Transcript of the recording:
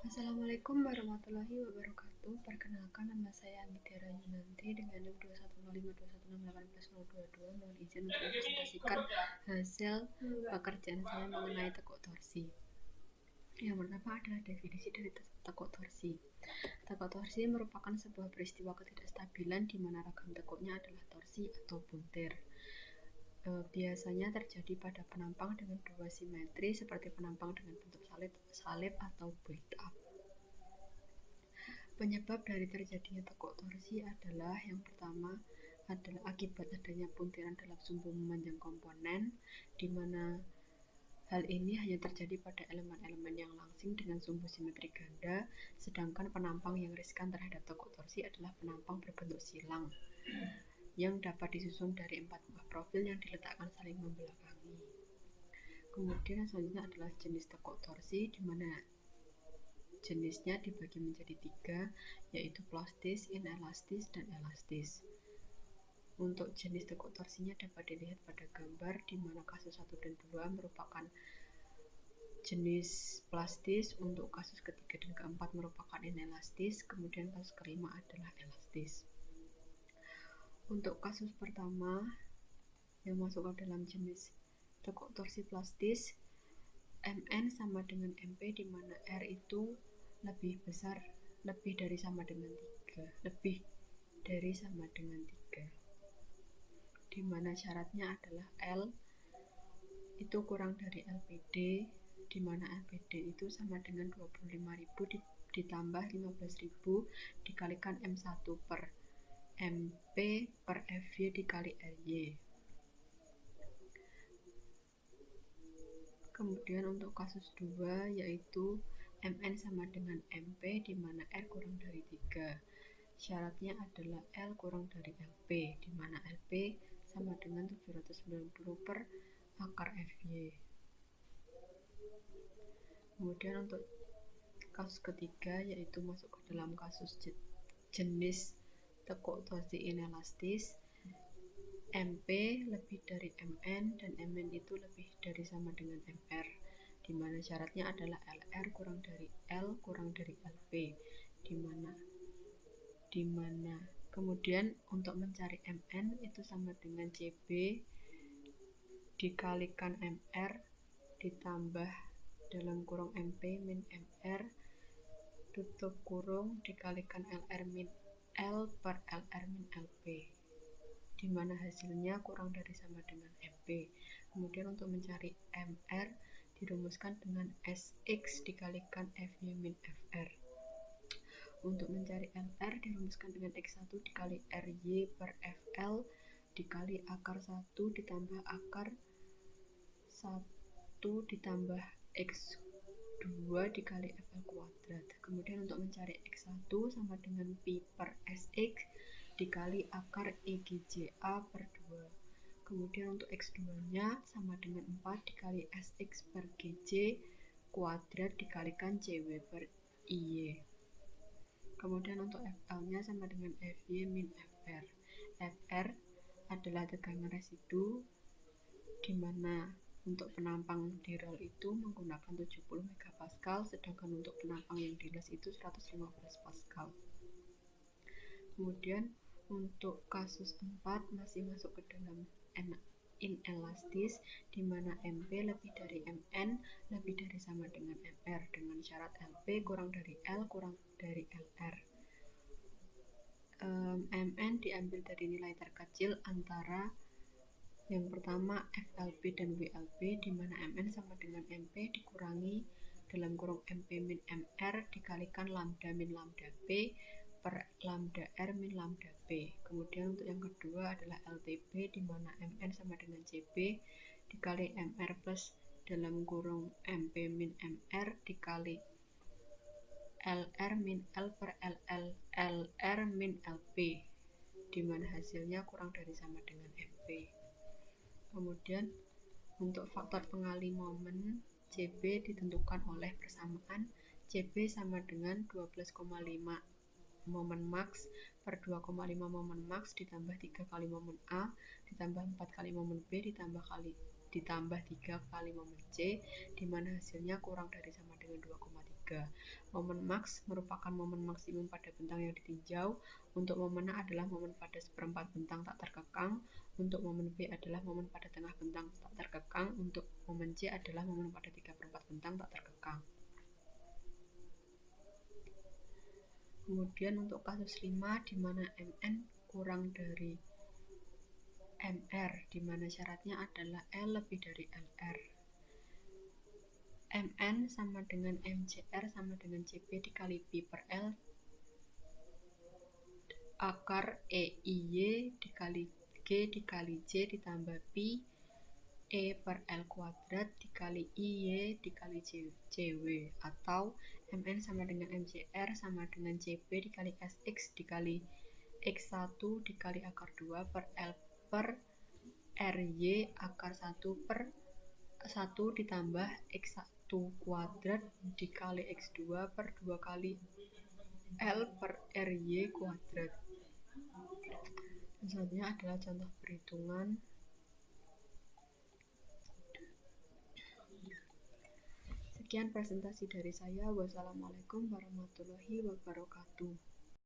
Assalamualaikum warahmatullahi wabarakatuh. Perkenalkan, nama saya Anitera Yunanti dengan NIM 210521618+022. Mohon izin untuk mempresentasikan hasil pekerjaan saya mengenai tekuk torsi. Yang pertama adalah definisi dari tekuk torsi. Tekuk torsi merupakan sebuah peristiwa ketidakstabilan di mana ragam tekuknya adalah torsi atau buntir. Biasanya terjadi pada penampang dengan dua simetri seperti penampang dengan bentuk salib atau build up. Penyebab dari terjadinya tekuk torsi adalah yang pertama adalah akibat adanya puntiran dalam sumbu memanjang komponen, di mana hal ini hanya terjadi pada elemen-elemen yang langsing dengan sumbu simetri ganda, sedangkan penampang yang riskan terhadap tekuk torsi adalah penampang berbentuk silang yang dapat disusun dari 4 buah profil yang diletakkan saling membelakangi. Kemudian selanjutnya adalah jenis tekuk torsi, di mana jenisnya dibagi menjadi 3, yaitu plastis, inelastis, dan elastis. Untuk jenis tekuk torsinya dapat dilihat pada gambar, di mana kasus 1 dan 2 merupakan jenis plastis, untuk kasus ketiga dan keempat merupakan inelastis, kemudian kasus kelima adalah elastis. Untuk kasus pertama yang masuk ke dalam jenis tekuk torsi plastis, Mn sama dengan Mp, di mana R itu lebih besar, lebih dari sama dengan 3, di mana syaratnya adalah L itu kurang dari LPD, di mana LPD itu sama dengan 25.000 ditambah 15.000 dikalikan M1 per MP per FY dikali RY. Kemudian untuk kasus 2 yaitu Mn sama dengan Mp, di mana R kurang dari 3. Syaratnya adalah L kurang dari LP, di mana LP sama dengan 790 per akar FY. Kemudian untuk kasus ketiga yaitu masuk ke dalam kasus jenis tekuk torsi inelastis, MP lebih dari Mn dan Mn itu lebih dari sama dengan Mr, di mana syaratnya adalah LR kurang dari L kurang dari LP, di mana kemudian untuk mencari Mn itu sama dengan CB dikalikan Mr ditambah dalam kurung MP min Mr tutup kurung dikalikan LR min L per LR min LP, di mana hasilnya kurang dari sama dengan MP. Kemudian untuk mencari MR dirumuskan dengan SX dikalikan FY min FR. Untuk mencari LR dirumuskan dengan X1 dikali RY per FL dikali akar 1 ditambah akar 1 ditambah X2 dikali FL kuadrat. Kemudian untuk mencari X1 sama dengan Pi per SX dikali akar EGJA per 2. Kemudian untuk X2 nya sama dengan 4 dikali SX per GJ kuadrat dikalikan CW per IY. Kemudian untuk FL nya sama dengan FY min FR. FR adalah tegangan residu, di mana untuk penampang di rel itu menggunakan 70 MPa, sedangkan untuk penampang yang di les itu 115 Pascal. Kemudian untuk kasus 4 masih masuk ke dalam inelastis, di mana MP lebih dari Mn lebih dari sama dengan Mr dengan syarat LP kurang dari L kurang dari LR. Mn diambil dari nilai terkecil antara yang pertama FLP dan WLP, di mana Mn sama dengan Mp dikurangi dalam kurung Mp min Mr dikalikan lambda min lambda P per lambda R min lambda P. Kemudian untuk yang kedua adalah LTP, di mana Mn sama dengan CP dikali Mr plus dalam kurung Mp min Mr dikali LR min L per LR min LP, di mana hasilnya kurang dari sama dengan MP. Kemudian untuk faktor pengali momen CB ditentukan oleh persamaan CB sama dengan 12,5 momen max per 2,5 momen max ditambah 3 kali momen A ditambah 4 kali momen B ditambah ditambah 3 kali momen C, di mana hasilnya kurang dari sama dengan 2,3. Momen max merupakan momen maksimum pada bentang yang ditinjau. Untuk momen A adalah momen pada seperempat bentang tak terkekang. Untuk momen B adalah momen pada tengah bentang tak terkekang. Untuk momen C adalah momen pada 3/4 bentang tak terkekang. Kemudian untuk kasus 5 di mana Mn kurang dari Mr, di mana syaratnya adalah L lebih dari Lr. Mn sama dengan Mcr sama dengan Cp dikali pi per L akar EIY dikali G dikali J ditambah pi E per L kuadrat dikali IY dikali CW, atau Mn sama dengan Mcr sama dengan Cp dikali Sx dikali X1 dikali akar 2 per L per Ry akar 1 per 1 ditambah X1 kuadrat dikali X2 per 2 kali L per Ry kuadrat. Selanjutnya adalah contoh perhitungan. Sekian presentasi dari saya. Wassalamualaikum warahmatullahi wabarakatuh.